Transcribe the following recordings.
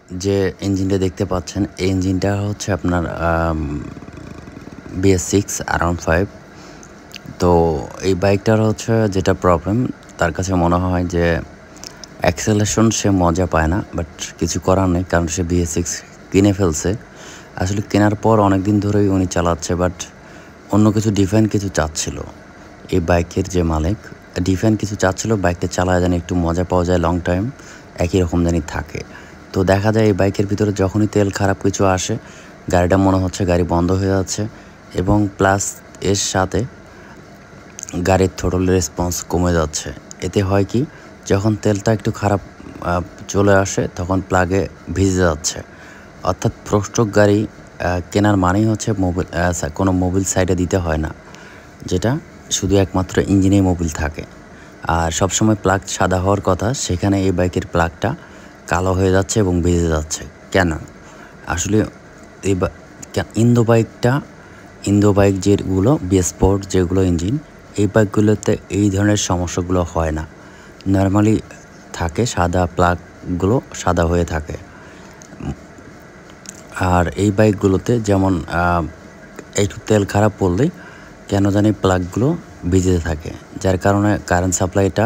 যে ইঞ্জিনটা দেখতে পাচ্ছেন এই ইঞ্জিনটা হচ্ছে আপনার BS6 R15। তো এই বাইকটার হচ্ছে যেটা প্রবলেম, তার কাছে মনে হয় যে অ্যাক্সেলারেশন সে মজা পায় না, বাট কিছু করার নেই কারণ সে BS6 কিনে ফেলছে। আসলে কেনার পর অনেক দিন ধরেই উনি চালাচ্ছে, বাট অন্য কিছু ডিফারেন্ট কিছু চাচ্ছিল। এই বাইকের যে মালিক ডিফারেন্ট কিছু চাচ্ছিল, বাইকটা চালায় যেন একটু মজা পাওয়া যায়, লং টাইম একই রকম জানি থাকে। তো দেখা যায় এই বাইকের ভিতরে যখনই তেল খারাপ কিছু আসে, গাড়িটা মনে হচ্ছে গাড়ি বন্ধ হয়ে যাচ্ছে, এবং প্লাস এর সাথে গাড়ির থ্রোটল রেসপন্স কমে যাচ্ছে। এতে হয় কি, যখন তেলটা একটু খারাপ চলে আসে তখন প্লাগে ভিজে যাচ্ছে। অর্থাৎ প্রস্টক গাড়ি কেনার মানেই হচ্ছে কোনো মোবিল সাইডে দিতে হয় না, যেটা শুধু একমাত্র ইঞ্জিনেই মোবিল থাকে। আর সবসময় প্লাগ সাদা হওয়ার কথা, সেখানে এই বাইকের প্লাগটা কালো হয়ে যাচ্ছে এবং ভিজে যাচ্ছে। কেন? আসলে এই ইন্দো বাইক যেগুলো স্পোর্ট যেগুলো ইঞ্জিন, এই বাইকগুলোতে এই ধরনের সমস্যাগুলো হয় না। নর্মালি থাকে, সাদা প্লাগগুলো সাদা হয়ে থাকে। আর এই বাইকগুলোতে যেমন একটু তেল খারাপ পড়লেই কেন জানি প্লাগগুলো ভিজে থাকে, যার কারণে কারেন্ট সাপ্লাইটা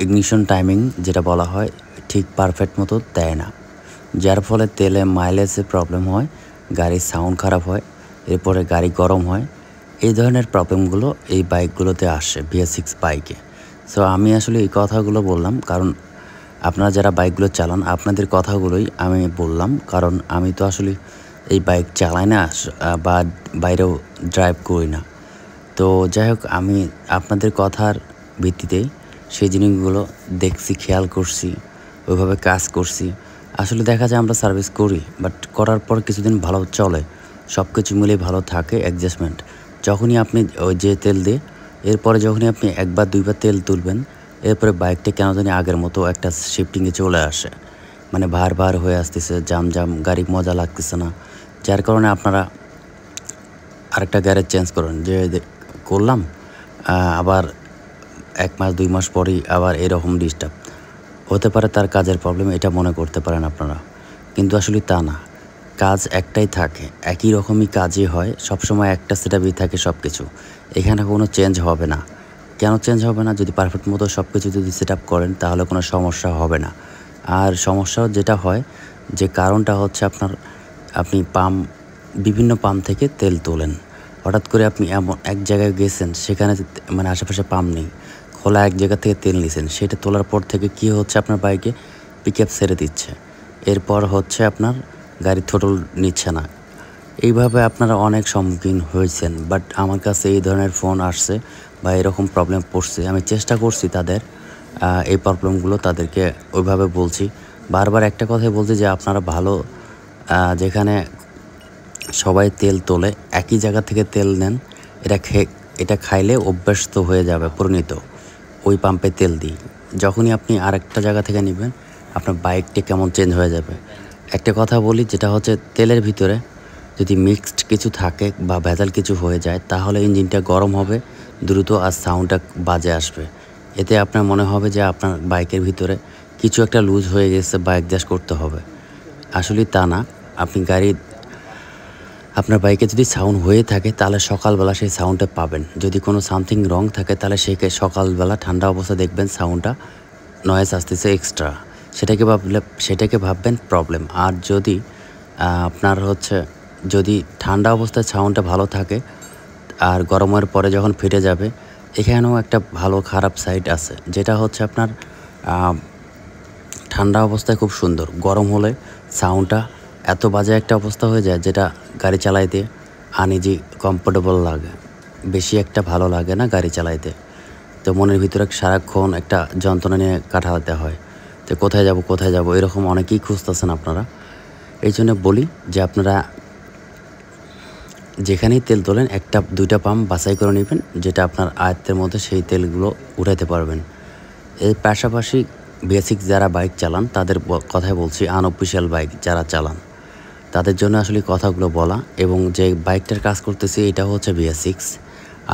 ইগনিশন টাইমিং যেটা বলা হয় ঠিক পারফেক্ট মতো দেয় না, যার ফলে তেলে মাইলেজে প্রবলেম হয়, গাড়ির সাউন্ড খারাপ হয়, এরপরে গাড়ি গরম হয়। এই ধরনের প্রবলেমগুলো এই বাইকগুলোতে আসে, BS6 বাইকে। সো আমি আসলে এই কথাগুলো বললাম কারণ আপনারা যারা বাইকগুলো চালান আপনাদের কথাগুলোই আমি বললাম, কারণ আমি তো আসলে এই বাইক চালাই না বা বাইরেও ড্রাইভ করি না। তো যাই হোক, আমি আপনাদের কথার ভিত্তিতেই সেই জিনিসগুলো দেখছি, খেয়াল করছি, ওইভাবে কাজ করছি। আসলে দেখা যায় আমরা সার্ভিস করি, বাট করার পর কিছুদিন ভালো চলে, সব কিছু মিলে ভালো থাকে, অ্যাডজাস্টমেন্ট। যখনই আপনি ওই যে তেল দিয়ে এরপরে যখনই আপনি একবার দুইবার তেল তুলবেন, এরপরে বাইকটা কেন জানি আগের মতো একটা শিফটিংয়ে চলে আসে, মানে ভার হয়ে আসতেছে, জাম গাড়ি মজা লাগতেছে না, যার কারণে আপনারা আরেকটা গ্যারেজ চেঞ্জ করেন। যে করলাম আবার 1 মাস 2 মাস পরেই আবার এরকম ডিস্টার্ব হতে পারে, তার কাজের প্রবলেম, এটা মনে করতে পারেন আপনারা, কিন্তু আসলে তা না। কাজ একটাই থাকে, একই রকমই কাজই হয়, সবসময় একটা সেটআপই থাকে সব কিছু। এখানে কোনো চেঞ্জ হবে না। কেন চেঞ্জ হবে না? যদি পারফেক্ট মতো সব কিছু যদি সেট আপ করেন তাহলে কোনো সমস্যা হবে না। আর সমস্যা যেটা হয়, যে কারণটা হচ্ছে আপনি বিভিন্ন পাম্প থেকে তেল তোলেন, হঠাৎ করে আপনি এমন এক জায়গায় গেছেন, সেখানে মানে আশেপাশে পাম্প নেই, খোলা এক জায়গা থেকে তেল নিছেন, সেটা তোলার পর থেকে কি হচ্ছে, আপনার বাইকে পিকআপ ছেড়ে দিচ্ছে, এরপর হচ্ছে আপনার গাড়ি থ্রোটল নিচ্ছে না। এইভাবে আপনারা অনেক সম্মুখীন হয়েছেন, বাট আমার কাছে এই ধরনের ফোন আসছে বা এরকম প্রবলেম পড়ছে। আমি চেষ্টা করছি তাদের এই প্রবলেমগুলো তাদেরকে ওইভাবে বলছি, বারবার একটা কথাই বলছি যে আপনারা ভালো যেখানে সবাই তেল তোলে একই জায়গা থেকে তেল নেন, এটা খাইলে অভ্যস্ত হয়ে যাবে, পরিণত ওই পাম্পে তেল দিই। যখনই আপনি আরেকটা জায়গা থেকে নেবেন, আপনার বাইকটা কেমন চেঞ্জ হয়ে যাবে। একটা কথা বলি, যেটা হচ্ছে তেলের ভিতরে যদি মিক্সড কিছু থাকে বা ভেজাল কিছু হয়ে যায়, তাহলে ইঞ্জিনটা গরম হবে দ্রুত, আর সাউন্ডটা বাজে আসবে। এতে আপনার মনে হবে যে আপনার বাইকের ভিতরে কিছু একটা লুজ হয়ে গেছে বা অ্যাডজাস্ট করতে হবে। আসলে তা না। আপনার বাইকে যদি সাউন্ড হয়ে থাকে তাহলে সকালবেলা সেই সাউন্ডটা পাবেন। যদি কোনো সামথিং রং থাকে তাহলে সকালবেলা ঠান্ডা অবস্থা দেখবেন সাউন্ডটা নয়েজ আসতেছে এক্সট্রা, সেটাকে ভাববেন প্রবলেম। আর যদি আপনার হচ্ছে যদি ঠান্ডা অবস্থায় সাউন্ডটা ভালো থাকে আর গরমের পরে যখন ফিরে যাবে, এখানেও একটা ভালো খারাপ সাইড আছে, যেটা হচ্ছে আপনার ঠান্ডা অবস্থায় খুব সুন্দর, গরম হলে সাউন্ডটা এত বাজে একটা অবস্থা হয়ে যায়, যেটা গাড়ি চালাইতে আনইজি কমফোর্টেবল লাগে, বেশি একটা ভালো লাগে না গাড়ি চালাইতে। তো মনের ভিতরে সারাক্ষণ একটা যন্ত্রণা নিয়ে কাটাতে হয়, তো কোথায় যাব এরকম অনেকেই খুঁজতেছেন আপনারা। এই জন্য বলি যে আপনারা যেখানেই তেল তোলেন 1-2টা পাম্প বাছাই করে নেবেন, যেটা আপনার আয়ত্তের মধ্যে সেই তেলগুলো উঠাতে পারবেন। এর পাশাপাশি বেসিক যারা বাইক চালান তাদের কথাই বলছি, আনঅফিশিয়াল বাইক যারা চালান তাদের জন্য আসলে কথাগুলো বলা। এবং যে বাইকটার কাজ করতেছি এটা হচ্ছে BS6,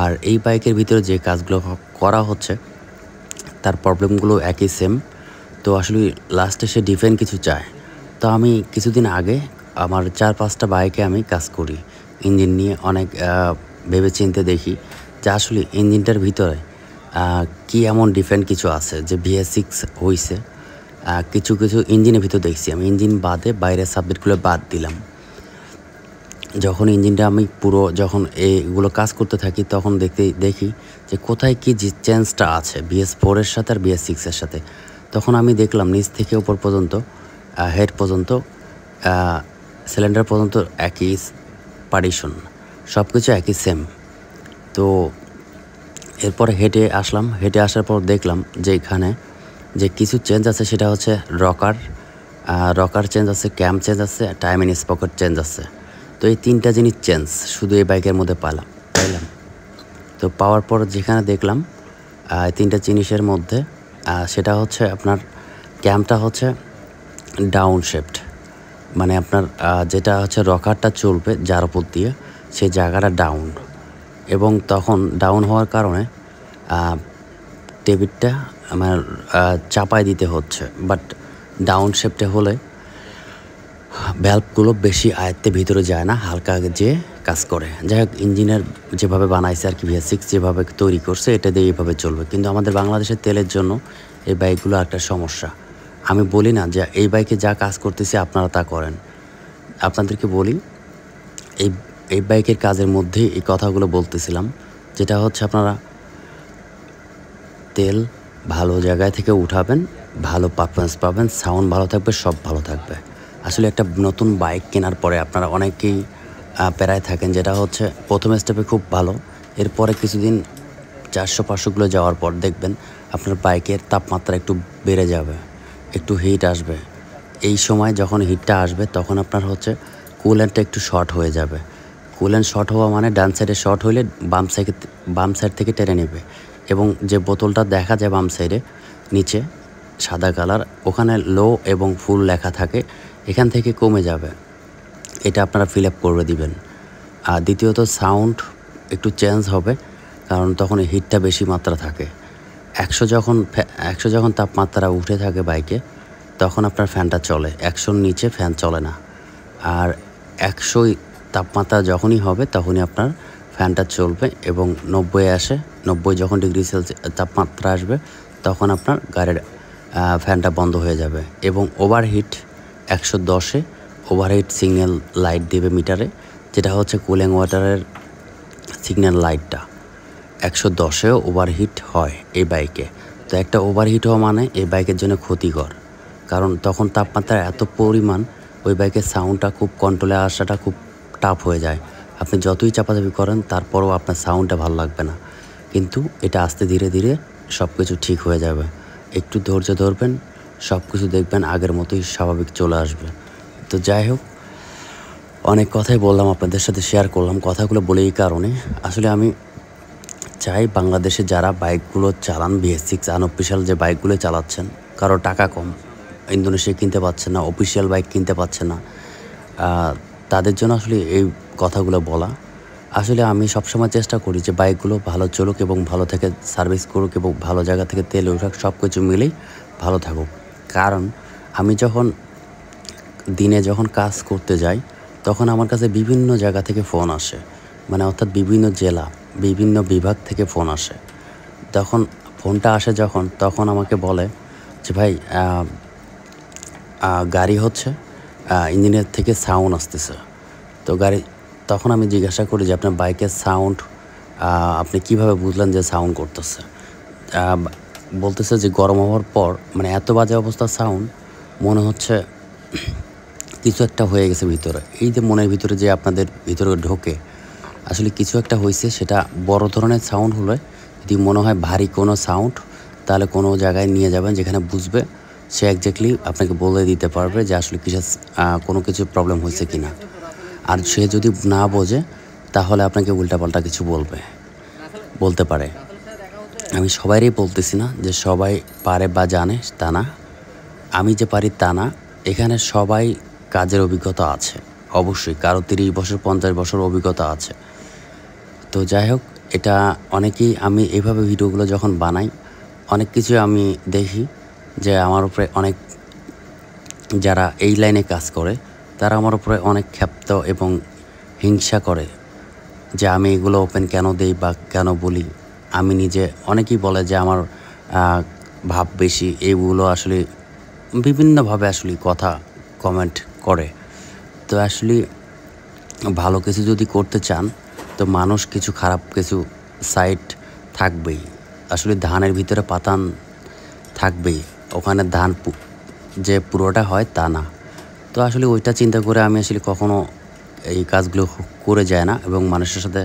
আর এই বাইকের ভিতরে যে কাজগুলো করা হচ্ছে তার প্রবলেমগুলো একই সেম। তো আসলে লাস্টে সে ডিফেন্ড কিছু চায়। তো আমি কিছুদিন আগে আমার 4-5টা বাইকে আমি কাজ করি ইঞ্জিন নিয়ে। অনেক ভেবেচিন্তে দেখি যে আসলে ইঞ্জিনটার ভিতরে কী এমন ডিফেন্ট কিছু আছে যে BS6 হইছে। কিছু ইঞ্জিনের ভিতর দেখছি আমি, ইঞ্জিন বাদে বাইরের সাবজেক্টগুলো বাদ দিলাম। যখন ইঞ্জিনটা আমি যখন এগুলো কাজ করতে থাকি তখন দেখি যে কোথায় কী যে চেঞ্জটা আছে BS4 এর সাথে আর BS6 এর সাথে। তখন আমি দেখলাম নিচ থেকে উপর পর্যন্ত হেড পর্যন্ত সিলিন্ডার পর্যন্ত একই পার্টিশন, সব কিছু একই সেম। তো এরপরে হেঁটে আসলাম, হেঁটে আসার পর দেখলাম যে এখানে যে কিছু চেঞ্জ আছে সেটা হচ্ছে রকার চেঞ্জ আছে, ক্যাম চেঞ্জ আছে, টাইম এন্ড স্পকেট চেঞ্জ আছে। তো এই 3টা জিনিস চেঞ্জ শুধু এই বাইকের মধ্যে পাইলাম। তো পাওয়ার পর যেখানে দেখলাম 3টা জিনিসের মধ্যে সেটা হচ্ছে আপনার ক্যামটা হচ্ছে ডাউন শেফট, মানে আপনার যেটা হচ্ছে রকারটা চলবে যার উপর দিয়ে সেই জায়গাটা ডাউন, এবং তখন ডাউন হওয়ার কারণে টেবিলটা আমার চাপায় দিতে হচ্ছে। বাট ডাউন শেফটে হলে ভ্যালভগুলো বেশি আয়ত্তের ভিতরে যায় না, হালকা যেয়ে কাজ করে। যাই হোক, ইঞ্জিনের যেভাবে বানাইছে আর কি BS6 যেভাবে তৈরি করছে এটা দিয়ে এইভাবে চলবে। কিন্তু আমাদের বাংলাদেশের তেলের জন্য এই বাইকগুলো একটা সমস্যা। আমি বলি না যে এই বাইকে যা কাজ করতেছি আপনারা তা করেন, আপনাদেরকে বলি এই বাইকের কাজের মধ্যেই এই কথাগুলো বলতেছিলাম, যেটা হচ্ছে আপনারা তেল ভালো জায়গায় থেকে উঠাবেন, ভালো পারফরমেন্স পাবেন, সাউন্ড ভালো থাকবে, সব ভালো থাকবে। আসলে একটা নতুন বাইক কেনার পরে আপনারা অনেকেই প্যারায় থাকেন, যেটা হচ্ছে প্রথম স্টেপে খুব ভালো, এরপরে কিছুদিন 400-500 যাওয়ার পর দেখবেন আপনার বাইকের তাপমাত্রা একটু বেড়ে যাবে, একটু হিট আসবে। এই সময় যখন হিটটা আসবে তখন আপনার হচ্ছে কুলেন্টটা একটু শর্ট হয়ে যাবে। কুলেন্ট শর্ট হওয়া মানে ডান সাইডে শর্ট হইলে বাম সাইড থেকে টেনে নেবে, এবং যে বোতলটা দেখা যায় বাম সাইডে নিচে সাদা কালার, ওখানে লো এবং ফুল লেখা থাকে, এখান থেকে কমে যাবে। এটা আপনারা ফিল আপ করে দিবেন। আর দ্বিতীয়ত সাউন্ড একটু চেঞ্জ হবে, কারণ তখন হিটটা বেশি মাত্রা থাকে। 100 যখন তাপমাত্রা উঠে থাকে বাইকে তখন আপনার ফ্যানটা চলে, 100-র নিচে ফ্যান চলে না। আর 100 তাপমাত্রা যখনই হবে তখনই আপনার ফ্যানটা চলবে, এবং 90 যখন ডিগ্রি সেলসিয়াস তাপমাত্রা আসবে তখন আপনার গাড়ির ফ্যানটা বন্ধ হয়ে যাবে। এবং ওভারহিট 110-এ ওভারহিট সিগন্যাল লাইট দেবে মিটারে, যেটা হচ্ছে কুলিং ওয়াটারের সিগন্যাল লাইটটা 110-এও ওভারহিট হয় এই বাইকে। তো একটা ওভারহিট হওয়া মানে এই বাইকের জন্য ক্ষতিকর, কারণ তখন তাপমাত্রা এত পরিমাণ ওই বাইকের সাউন্ডটা খুব কন্ট্রোলে আসাটা খুব টাফ হয়ে যায়। আপনি যতই চাপাচাপি করেন তারপরেও আপনার সাউন্ডটা ভালো লাগবে না। কিন্তু এটা আস্তে ধীরে ধীরে সব কিছু ঠিক হয়ে যাবে। একটু ধৈর্য ধরবেন, সব কিছু দেখবেন আগের মতোই স্বাভাবিক চলে আসবে। তো যাই হোক, অনেক কথাই বললাম, আপনাদের সাথে শেয়ার করলাম। কথাগুলো বলে এই কারণে, আসলে আমি চাই বাংলাদেশে যারা বাইকগুলো চালান BS6 আনঅফিশিয়াল যে বাইকগুলো চালাচ্ছেন, কারো টাকা কম, ইন্দোনেশিয়া কিনতে পারছে না, অফিশিয়াল বাইক কিনতে পারছে না, তাদের জন্য আসলে এই কথাগুলো বলা। আসলে আমি সবসময় চেষ্টা করি যে বাইকগুলো ভালো চলুক এবং ভালো থেকে সার্ভিস করুক এবং ভালো জায়গা থেকে তেল উঠাক, সব কিছু মিলেই ভালো থাকুক। কারণ আমি দিনে যখন কাজ করতে যাই তখন আমার কাছে বিভিন্ন জায়গা থেকে ফোন আসে, মানে অর্থাৎ বিভিন্ন জেলা, বিভিন্ন বিভাগ থেকে ফোন আসে। তখন ফোনটা আসে তখন আমাকে বলে যে ভাই গাড়ি হচ্ছে ইঞ্জিনের থেকে সাউন্ড আসতেছে। তো তখন আমি জিজ্ঞাসা করি যে আপনার বাইকের সাউন্ড আপনি কিভাবে বুঝলেন যে সাউন্ড করতেছে? বলতেছে যে গরম হওয়ার পর মানে এত বাজে অবস্থা সাউন্ড, মনে হচ্ছে কিছু একটা হয়ে গেছে ভিতরে। এই যে মনের ভিতরে যে আপনাদের ভিতরে ঢোকে, আসলে কিছু একটা হয়েছে। সেটা বড় ধরনের সাউন্ড হলে, যদি মনে হয় ভারী কোনো সাউন্ড, তাহলে কোনো জায়গায় নিয়ে যাবেন যেখানে বুঝবে, সে একজ্যাক্টলি আপনাকে বলে দিতে পারবে যে আসলে কোনো কিছু প্রবলেম হয়েছে কি না। আর সে যদি না বোঝে তাহলে আপনাকে উল্টাপাল্টা কিছু বলতে পারে। আমি সবাইরই বলতেছি না যে সবাই পারে বা জানে, তা না। আমি যে পারি তা না। এখানে সবাই কাজের অভিজ্ঞতা আছে, অবশ্যই কারো 30 বছর 50 বছর অভিজ্ঞতা আছে। তো যাই হোক, এটা অনেকেই, আমি এইভাবে ভিডিওগুলো যখন বানাই অনেক কিছু আমি দেখি যে আমার উপরে অনেক যারা এই লাইনে কাজ করে তারা আমার উপরে অনেক ক্ষিপ্ত এবং হিংসা করে যে আমি এগুলো ওপেন কেন দেই বা কেন বলি। আমি নিজে অনেকেই বলে যে আমার ভাব বেশি, এইগুলো আসলে বিভিন্নভাবে আসলে কথা কমেন্ট করে। তো আসলে ভালো কিছু যদি করতে চান তো মানুষ কিছু খারাপ কিছু সাইড থাকবেই। আসলে ধানের ভিতরে পাতান থাকবেই, ওখানে ধান যে পুরোটা হয় তা না। তো আসলে ওইটা চিন্তা করে আমি আসলে কখনো এই কাজগুলো করে যায় না এবং মানুষের সাথে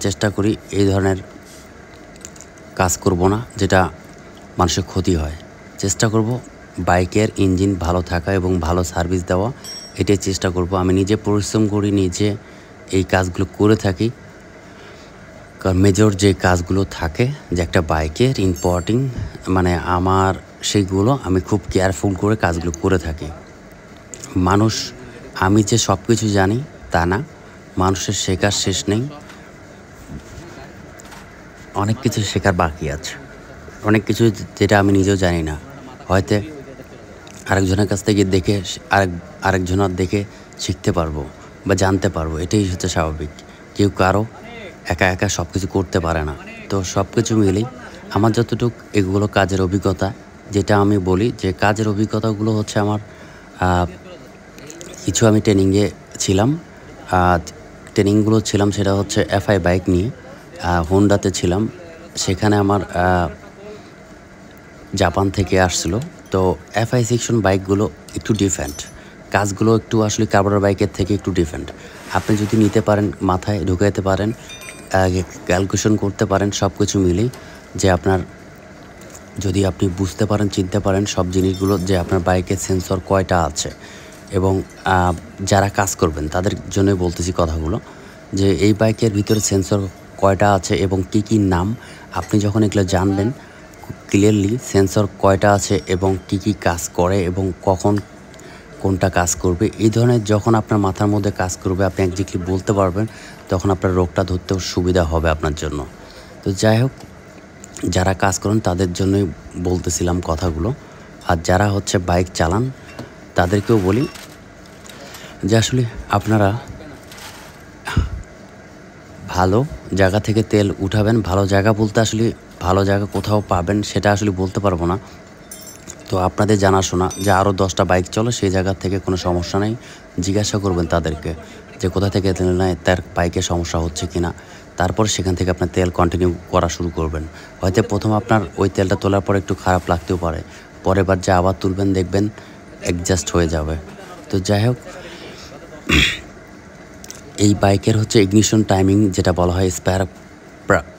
চেষ্টা করি এই ধরনের কাজ করব না যেটা মানুষের ক্ষতি হয়। চেষ্টা করব বাইকের ইঞ্জিন ভালো থাকা এবং ভালো সার্ভিস দেওয়া, এটাই চেষ্টা করব। আমি নিজে পরিশ্রম করি, নিজে এই কাজগুলো করে থাকি। কারণ মেজর যে কাজগুলো থাকে যে একটা বাইকের ইম্পর্টিং মানে আমার, সেইগুলো আমি খুব কেয়ারফুল করে কাজগুলো করে থাকি। মানুষ আমি যে সব কিছু জানি তা না, মানুষের শেখার শেষ নেই, অনেক কিছু শেখার বাকি আছে, অনেক কিছু যেটা আমি নিজেও জানি না। হয়তো আরেকজনের কাছ থেকে দেখে আরেকজনের দেখে শিখতে পারবো বা জানতে পারবো, এটাই হচ্ছে স্বাভাবিক। কেউ কারো একা একা সব কিছু করতে পারে না। তো সব কিছু মিলেই আমার যতটুকু এগুলো কাজের অভিজ্ঞতা, যেটা আমি বলি যে কাজের অভিজ্ঞতাগুলো হচ্ছে আমার কিছু আমি ট্রেনিংয়ে ছিলাম, ট্রেনিংগুলো ছিলাম সেটা হচ্ছে এফআই বাইক নিয়ে, হোন্ডাতে ছিলাম। সেখানে আমার জাপান থেকে আসছিল। তো এফআই সেকশন বাইকগুলো একটু ডিফারেন্ট, কাজগুলো একটু আসলে কার্বোরেটর বাইকের থেকে একটু ডিফারেন্ট। আপনি যদি নিতে পারেন, মাথায় ঢুকাইতে পারেন, ক্যালকুলেশন করতে পারেন, সব কিছু মিলেই যে আপনার যদি আপনি বুঝতে পারেন, চিনতে পারেন সব জিনিসগুলো যে আপনার বাইকের সেন্সর কয়টা আছে। এবং যারা কাজ করবেন তাদের জন্য বলতেছি কথাগুলো, যে এই বাইকের ভিতরে সেন্সর কয়টা আছে এবং কী কী নাম, আপনি যখন এগুলো জানবেন ক্লিয়ারলি সেন্সর কয়টা আছে এবং কী কী কাজ করে এবং কখন কোনটা কাজ করবে, এই ধরনের যখন আপনার মাথার মধ্যে কাজ করবে, আপনি একজাক্টলি বলতে পারবেন, তখন আপনার রোগটা ধরতেও সুবিধা হবে আপনার জন্য। তো যাই হোক, যারা কাজ করেন তাদের জন্যই বলতেছিলাম কথাগুলো। আর যারা হচ্ছে বাইক চালান তাদেরকেও বলি যে আসলে আপনারা ভালো জায়গা থেকে তেল উঠাবেন। ভালো জায়গা বলতে আসলে ভালো জায়গা কোথাও পাবেন সেটা আসলে বলতে পারবো না। তো আপনাদের জানাশোনা যে আরও 10টা বাইক চলে, সেই জায়গা থেকে কোনো সমস্যা নেই, জিজ্ঞাসা করবেন তাদেরকে যে কোথা থেকে তেল নেয়, তার বাইকে সমস্যা হচ্ছে কি না। তারপর সেখান থেকে আপনার তেল কন্টিনিউ করা শুরু করবেন। হয়তো প্রথম আপনার ওই তেলটা তোলার পর একটু খারাপ লাগতেও পারে, পরের বার যে আবার তুলবেন দেখবেন অ্যাডজাস্ট হয়ে যাবে। তো যাই হোক, এই বাইকের হচ্ছে ইগনিশন টাইমিং যেটা বলা হয় স্পেয়ার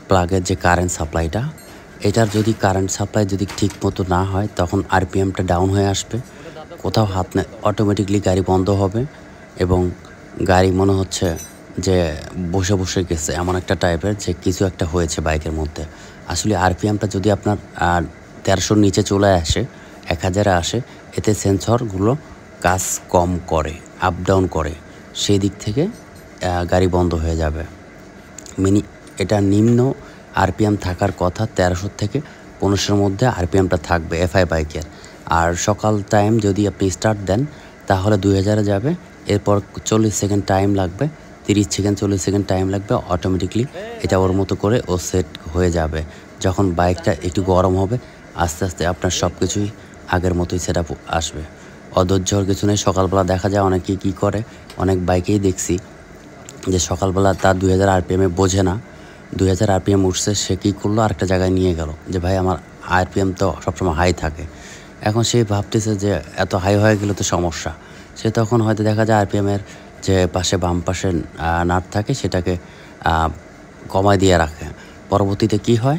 প্লাগের যে কারেন্ট সাপ্লাইটা, এটার যদি কারেন্ট সাপ্লাই যদি ঠিক মতো না হয় তখন আরপিএমটা ডাউন হয়ে আসবে, কোথাও হাত না, অটোমেটিকলি গাড়ি বন্ধ হবে এবং গাড়ি মনে হচ্ছে যে বসে বসে গেছে, এমন একটা টাইপের যে কিছু একটা হয়েছে বাইকের মধ্যে। আসলে আরপিএমটা যদি আপনার 1300-র নিচে চলে আসে, 1000-এ আসে, এতে সেন্সরগুলো কাজ কম করে, আপ ডাউন করে, সেই দিক থেকে গাড়ি বন্ধ হয়ে যাবে। এটা নিম্ন আরপিএম থাকার কথা 1300 থেকে 1500-এর মধ্যে আরপিএমটা থাকবে এফআই বাইকের। আর সকাল টাইম যদি আপনি স্টার্ট দেন তাহলে 2000-এ যাবে, এরপর 40 সেকেন্ড টাইম লাগবে, 30 সেকেন্ড 40 সেকেন্ড টাইম লাগবে, অটোমেটিকলি এটা ওর মতো করে ও সেট হয়ে যাবে। যখন বাইকটা একটু গরম হবে আস্তে আস্তে আপনার সব কিছুই আগের মতোই সেট আপ আসবে। অধৈর্য হওয়ার কিছু নেই। সকালবেলা দেখা যায় অনেকেই কী করে, অনেক বাইকেই দেখছি যে সকালবেলা তার 2000 আরপিএমে বোঝে না, 2000 আরপিএম উঠছে, সে কী করলো আরেকটা জায়গায় নিয়ে গেল যে ভাই আমার আরপিএম তো সবসময় হাই থাকে। এখন সে ভাবতেছে যে এত হাই হয়ে গেলে তো সমস্যা, সে তখন হয়তো দেখা যায় আরপিএমের যে পাশে বাম পাশে নাট থাকে সেটাকে কমায় দিয়ে রাখে। পরবর্তীতে কি হয়,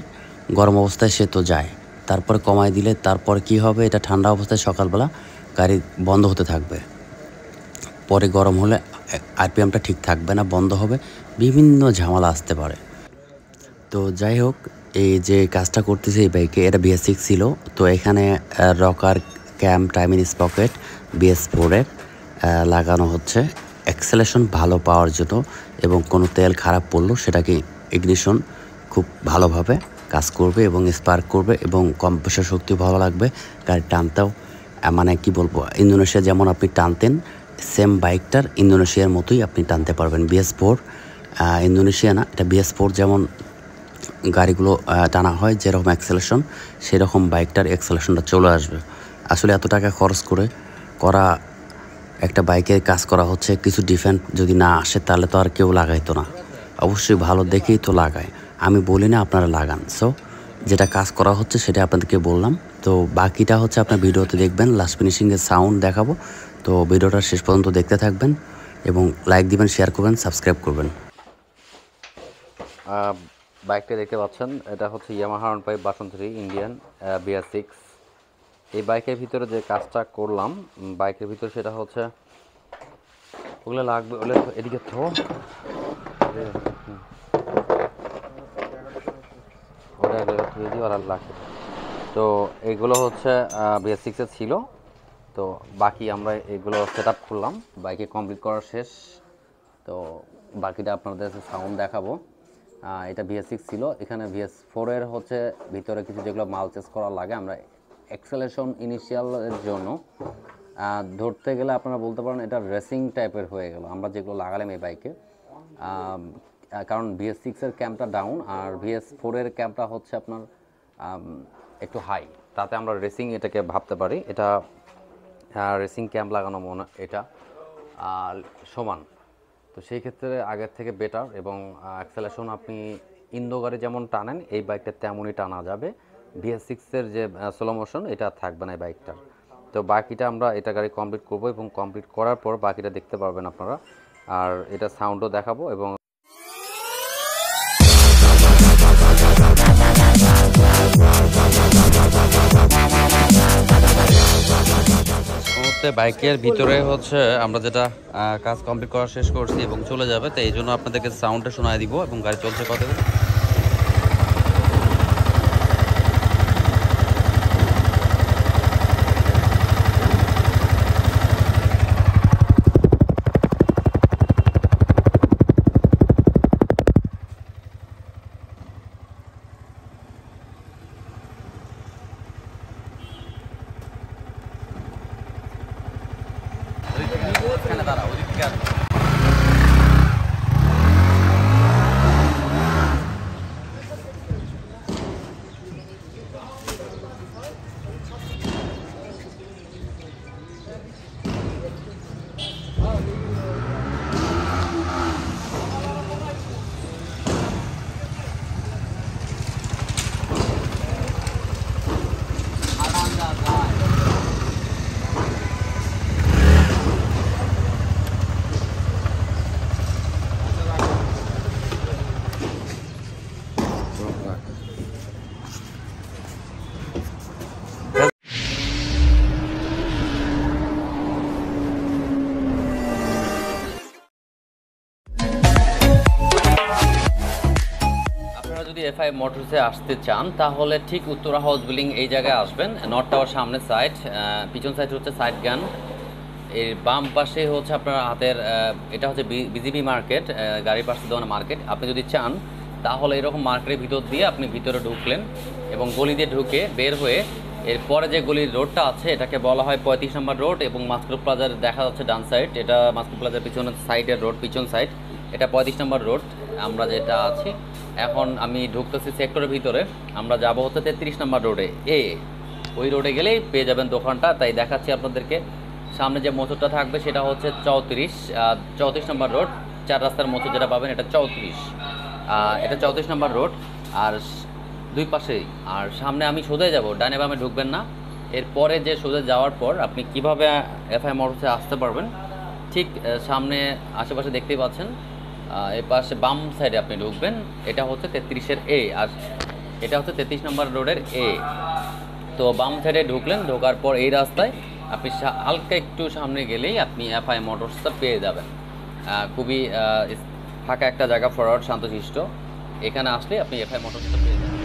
গরম অবস্থায় সে তো যায়, তারপরে কমায় দিলে তারপর কি হবে, এটা ঠান্ডা অবস্থায় সকালবেলা গাড়ি বন্ধ হতে থাকবে, পরে গরম হলে আরপিএমটা ঠিক থাকবে না, বন্ধ হবে, বিভিন্ন ঝামেলা আসতে পারে। তো যাই হোক, এই যে কাজটা করতেছে এই বাইকে, এটা BS6 ছিল। তো এখানে রকার ক্যাম টাইমিং স্পকেট BS4-এর লাগানো হচ্ছে অ্যাক্সেলেশন ভালো পাওয়ার জন্য, এবং কোনো তেল খারাপ পড়লো সেটাকে ইগনিশন খুব ভালোভাবে কাজ করবে এবং স্পার্ক করবে এবং কম্প্রেসর শক্তি ভালো লাগবে। গাড়ি টানতেও মানে কি বলবো, ইন্দোনেশিয়া যেমন আপনি টানতেন সেম বাইকটার ইন্দোনেশিয়ার মতোই আপনি টানতে পারবেন। BS4 ইন্দোনেশিয়া না, এটা BS4 যেমন গাড়িগুলো টানা হয় যেরকম অ্যাক্সেলেশন, সেরকম বাইকটার অ্যাক্সেলেশনটা চলে আসবে। আসলে এত টাকা খরচ করে করা একটা বাইকের কাজ করা হচ্ছে, কিছু ডিফেন্ট যদি না আসে তাহলে তো আর কেউ লাগাইতো না। অবশ্যই ভালো দেখেই তো লাগায়, আমি বলি না আপনারা লাগান। সো যেটা কাজ করা হচ্ছে সেটা আপনাদেরকে বললাম। তো বাকিটা হচ্ছে আপনার ভিডিওতে দেখবেন, লাস্ট ফিনিশিংয়ের সাউন্ড দেখাবো। তো ভিডিওটা শেষ পর্যন্ত দেখতে থাকবেন এবং লাইক দিবেন, শেয়ার করবেন, সাবস্ক্রাইব করবেন। বাইকটা দেখতে পাচ্ছেন, এটা হচ্ছে Yamaha R15 BS6 Indian BS6। এই বাইকের ভিতরে যে কাজটা করলাম বাইকের ভিতরে, সেটা হচ্ছে ওগুলো লাগবে, ওগুলো এদিকে থো, ওরা লাগবে। তো এগুলো হচ্ছে BS6 ছিল। তো বাকি আমরা এগুলো সেট আপ করলাম, বাইকে কমপ্লিট করা শেষ। তো বাকিটা আপনাদের সাউন্ড দেখাবো। এটা BS6 ছিল। এখানে BS4 এর হচ্ছে ভিতরে কিছু যেগুলো মালচেস করা লাগে, আমরা অ্যাক্সেলেশন ইনিশিয়ালের জন্য ধরতে গেলে আপনারা বলতে পারেন এটা রেসিং টাইপের হয়ে গেল আমরা যেগুলো লাগালাম এই বাইকে। কারণ BS6 এর ক্যাম্পটা ডাউন আর BS4 এর ক্যাম্পটা হচ্ছে আপনার একটু হাই, তাতে আমরা রেসিং এটাকে ভাবতে পারি। এটা রেসিং ক্যাম্প লাগানো মনে এটা সমান। তো সেই ক্ষেত্রে আগের থেকে বেটার এবং অ্যাক্সেলেশন আপনি ইন্দো গাড়ি যেমন টানেন এই বাইকটা তেমনই টানা যাবে। BS6 এর যে স্লো মোশন এটা থাকবে না এই বাইকটার। তো বাকিটা আমরা এটা গাড়ি কমপ্লিট করব এবং কমপ্লিট করার পর বাকিটা দেখতে পারবেন আপনারা। আর এটা সাউন্ডও দেখাবো এবং বাইকের ভিতরে হচ্ছে আমরা যেটা কাজ কমপ্লিট করা শেষ করছি এবং চলে যাবে, তো এই জন্য আপনাদেরকে সাউন্ডটা শোনায় দিব এবং গাড়ি চলছে কত। দাঁড়া ওদিকে যদি FI মোটরসে আসতে চান তাহলে ঠিক উত্তরা হাউস বিল্ডিং এই জায়গায় আসবেন। নর্থ টাওয়ার সামনের সাইড, পিছন সাইড হচ্ছে সাইড গান, এর বাম পাশে হচ্ছে আপনার হাতের এটা হচ্ছে বিজিবি মার্কেট, গাড়ির পাশে দেওয়ানো মার্কেট। আপনি যদি চান তাহলে এরকম মার্কেটের ভিতর দিয়ে আপনি ভিতরে ঢুকলেন এবং গলি দিয়ে ঢুকে বের হয়ে এরপরে যে গলির রোডটা আছে এটাকে বলা হয় 35 নম্বর রোড এবং মাস্কো প্লাজার দেখা যাচ্ছে ডান সাইড, এটা মাস্কো প্লাজার পিছনের সাইডের রোড, পিছন সাইড এটা 35 নম্বর রোড আমরা যেটা আছি। এখন আমি ঢুকতেছি সেক্টরের ভিতরে, আমরা যাব হচ্ছে 33 নম্বর রোডে, ওই রোডে গেলেই পেয়ে যাবেন দোকানটা। তাই দেখাচ্ছি আপনাদেরকে, সামনে যে মোটরটা থাকবে সেটা হচ্ছে 34 নম্বর রোড, 4 রাস্তার মোটর যেটা পাবেন এটা 34, এটা 34 নম্বর রোড। আর দুই পাশেই, আর সামনে আমি সোজা যাব, ডানে বামে ঢুকবেন না। এরপরে যে সোজা যাওয়ার পর আপনি কিভাবে FI মোটরসে আসতে পারবেন, ঠিক সামনে আশেপাশে দেখতেই পাচ্ছেন, এই পাশে বাম সাইডে আপনি ঢুকবেন, এটা হচ্ছে 33-এর A আর এটা হচ্ছে 33 নম্বর রোডের A। তো বাম সাইডে ঢুকলেন, ঢোকার পর এই রাস্তায় আপনি হালকা একটু সামনে গেলেই আপনি FI মোটরসটা পেয়ে যাবেন। খুবই ফাঁকা একটা জায়গা, ফরওয়ার্ড শান্তশিষ্ট, এখানে আসলে আপনি FI মোটরসটা পেয়ে যাবেন।